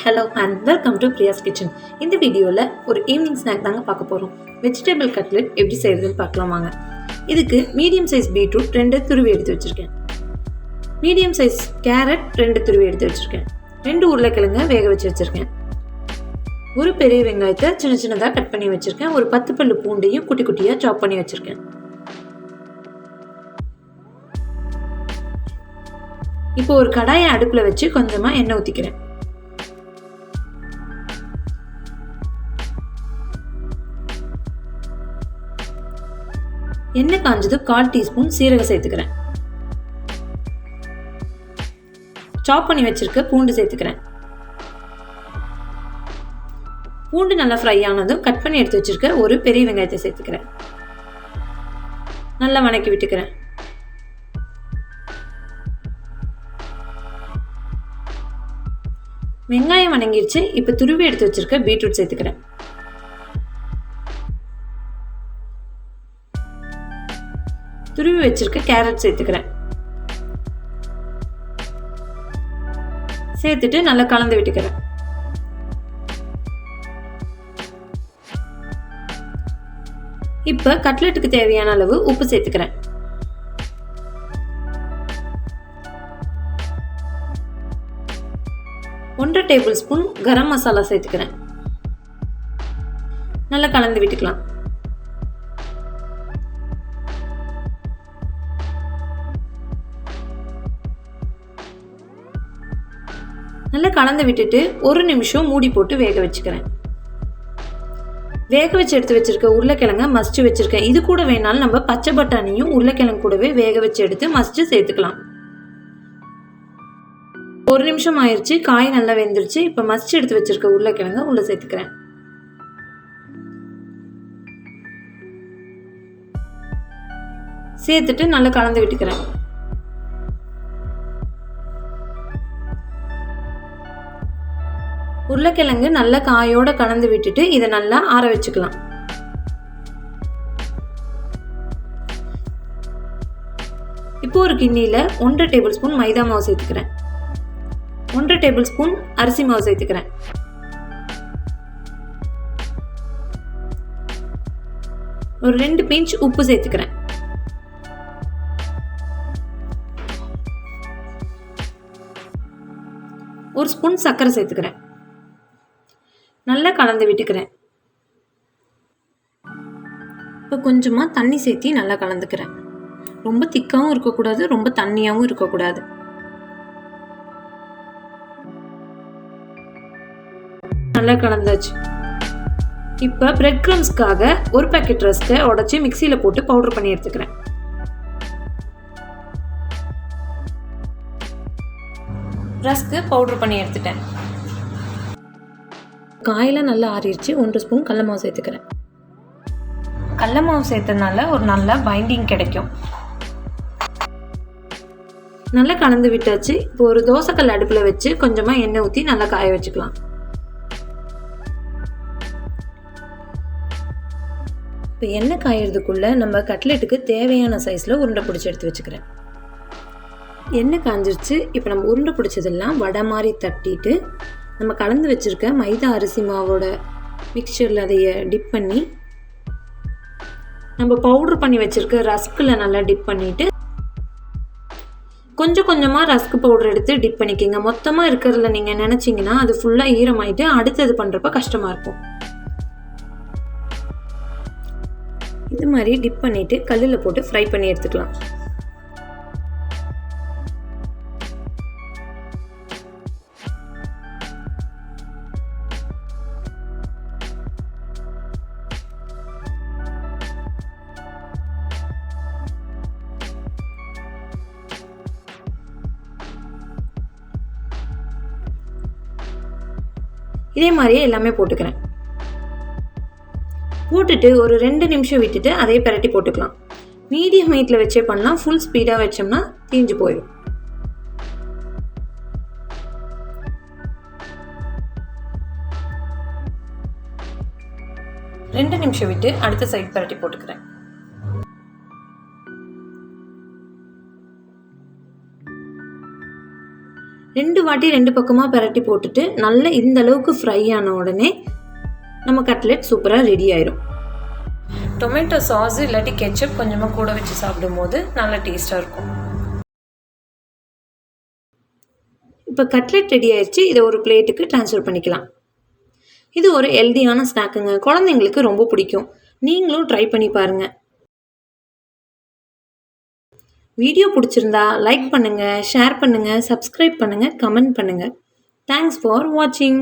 Hello and welcome to priya'kitchen. இந்த வீடியோவில் ஒரு ஈவினிங் ஸ்நாக் தாங்க பார்க்க போகிறோம். வெஜிடபிள் கட்லெட் எப்படி செய்கிறதுன்னு பார்க்கலாம் வாங்க. இதுக்கு மீடியம் சைஸ் பீட்ரூட் 2 துருவி எடுத்து வச்சுருக்கேன். மீடியம் சைஸ் கேரட் 2 துருவி எடுத்து வச்சுருக்கேன். 2 உருளைக்கிழங்க வேக வச்சு வச்சுருக்கேன். ஒரு பெரிய வெங்காயத்தை சின்ன சின்னதாக கட் பண்ணி வச்சுருக்கேன். ஒரு 10 பல்லு பூண்டையும் குட்டி குட்டியாக சாப் பண்ணி வச்சுருக்கேன். இப்போ ஒரு கடாயை அடுப்பில் வச்சு கொஞ்சமாக எண்ணெய் ஊற்றிக்கிறேன். எண்ணெய் காஞ்சது 1/4 டீஸ்பூன் சீரகம் சேர்த்துக்கிறேன். சாப் பண்ணி வச்சிருக்க பூண்டு சேர்த்துக்கிறேன். பூண்டு நல்லா ஃப்ரை ஆனதும் கட் பண்ணி எடுத்து வச்சிருக்க ஒரு பெரிய வெங்காயத்தை சேர்த்துக்கிறேன். நல்லா வணக்கி விட்டுக்கிறேன். வெங்காயம் வணங்கிடுச்சு. இப்போ துருவி எடுத்து வச்சிருக்க பீட்ரூட் சேர்த்துக்கிறேன். துருவி வச்சிருக்க கேரட் சேர்த்துக்கிறேன். சேர்த்துட்டு நல்லா கலந்து விட்டுக்கிறேன். இப்ப கட்லெட்டுக்கு தேவையான அளவு உப்பு சேர்த்துக்கிறேன். ஒன்றரை டேபிள் ஸ்பூன் கரம் மசாலா சேர்த்துக்கிறேன். நல்லா கலந்து விட்டுக்கலாம். நல்லா கலந்து விட்டுட்டு 1 நிமிஷம் மூடி போட்டு வேக வச்சுக்கிறேன். வேக வச்சு எடுத்து வச்சிருக்க உருளைக்கிழங்க மசிச்சு வச்சிருக்கேன். இது கூட வேணாலும் நம்ம பச்சை பட்டாணியும் உருளைக்கிழங்கு கூடவே வேக வச்சு எடுத்து மசிச்சு சேர்த்துக்கலாம். 1 நிமிஷம் ஆயிடுச்சு. காய் நல்லா வெந்துருச்சு. இப்போ மசிச்சு எடுத்து வச்சிருக்க உருளைக்கிழங்க உள்ள சேர்த்துக்கிறேன். சேர்த்துட்டு நல்லா கலந்து விட்டுக்கிறேன். உருளைக்கிழங்கு நல்லா காயோட கலந்து விட்டுட்டு இதை நல்லா ஆற வச்சுக்கலாம். இப்போ ஒரு கிண்ணியில 1/2 டேபிள் ஸ்பூன் மைதா மாவு சேர்த்துக்கிறேன். 1/2 டேபிள் ஸ்பூன் அரிசி மாவு சேர்த்துக்கிறேன். ஒரு 2 பிஞ்ச் உப்பு சேர்த்துக்கிறேன். ஒரு ஸ்பூன் சர்க்கரை சேர்த்துக்கிறேன். நல்லா கலந்து விட்டுக்கிறேன். இப்போ கொஞ்சமாக தண்ணி சேர்த்தி நல்லா கலந்துக்கிறேன். ரொம்ப திக்காகவும் இருக்கக்கூடாது, ரொம்ப தண்ணியாகவும் இருக்கக்கூடாது. நல்லா கலந்தாச்சு. இப்போ பிரெட் க்ரம்ஸ்க்காக ஒரு பேக்கெட் ரஸ்கை உடச்சி மிக்சியில் போட்டு பவுடர் பண்ணி எடுத்துக்கிறேன். ரஸ்க்கு பவுடர் பண்ணி எடுத்துட்டேன். காயில் நல்லா ஆறிடுச்சு. 1 ஸ்பூன் கடல மாவு சேர்த்துக்கிறேன். கடல மாவு சேர்த்ததுனால ஒரு நல்ல பைண்டிங் கிடைக்கும். நல்லா கலந்து விட்டாச்சு. இப்போ ஒரு தோசைக்கல் அடுப்பில் வச்சு கொஞ்சமாக எண்ணெய் ஊற்றி நல்லா காய வச்சுக்கலாம். இப்போ எண்ணெய் காயறதுக்குள்ளே நம்ம கட்லெட்டுக்கு தேவையான சைஸில் உருண்டை பிடிச்சி எடுத்து வச்சுக்கிறேன். எண்ணெய் காஞ்சிருச்சு. இப்போ நம்ம உருண்டை பிடிச்சதெல்லாம் வடை மாதிரி தட்டிட்டு நம்ம கலந்து வச்சுருக்க மைதா அரிசி மாவோட மிக்சரில் அதைய டிப் பண்ணி நம்ம பவுட்ரு பண்ணி வச்சுருக்க ரஸ்கில் நல்லா டிப் பண்ணிவிட்டு கொஞ்சம் கொஞ்சமாக ரஸ்க் பவுடர் எடுத்து டிப் பண்ணிக்கிங்க. மொத்தமாக இருக்கிறதுல நீங்கள் நினச்சிங்கன்னா அது ஃபுல்லாக ஈரமாயிட்டு அடுத்தது பண்ணுறப்ப கஷ்டமாக இருக்கும். இது மாதிரி டிப் பண்ணிவிட்டு கல்லில் போட்டு ஃப்ரை பண்ணி எடுத்துக்கலாம். இதே மாதிரியே எல்லாமே போட்டுக்கிறேன். போட்டுட்டு ஒரு 2 நிமிஷம் விட்டுட்டு அதே பரட்டி போட்டுக்கலாம். மீடியம் ஹீட்டில் வச்சே பண்ணலாம். ஃபுல் ஸ்பீடாக வச்சோம்னா தீஞ்சு போயிடும். ரெண்டு நிமிஷம் விட்டு அடுத்த சைட் பரட்டி போட்டுக்கிறேன். 2 வாட்டி 2 பக்கமாக பரட்டி போட்டுட்டு நல்லா இந்த அளவுக்கு ஃப்ரை ஆன உடனே நம்ம கட்லெட் சூப்பராக ரெடி ஆயிடும். டொமேட்டோ சாஸ் இல்லாட்டி கெச்சப் கொஞ்சமாக கூட வச்சு சாப்பிடும்போது நல்லா டேஸ்ட்டாக இருக்கும். இப்போ கட்லெட் ரெடி ஆயிடுச்சு. இதை ஒரு பிளேட்டுக்கு ட்ரான்ஸ்ஃபர் பண்ணிக்கலாம். இது ஒரு ஹெல்தியான ஸ்நாக்குங்க. குழந்தைங்களுக்கு ரொம்ப பிடிக்கும். நீங்களும் ட்ரை பண்ணி பாருங்கள். வீடியோ பிடிச்சிருந்தா லைக் பண்ணுங்கள், ஷேர் பண்ணுங்கள், சப்ஸ்கிரைப் பண்ணுங்கள், கமெண்ட் பண்ணுங்கள். தேங்க்ஸ் ஃபார் வாட்சிங்.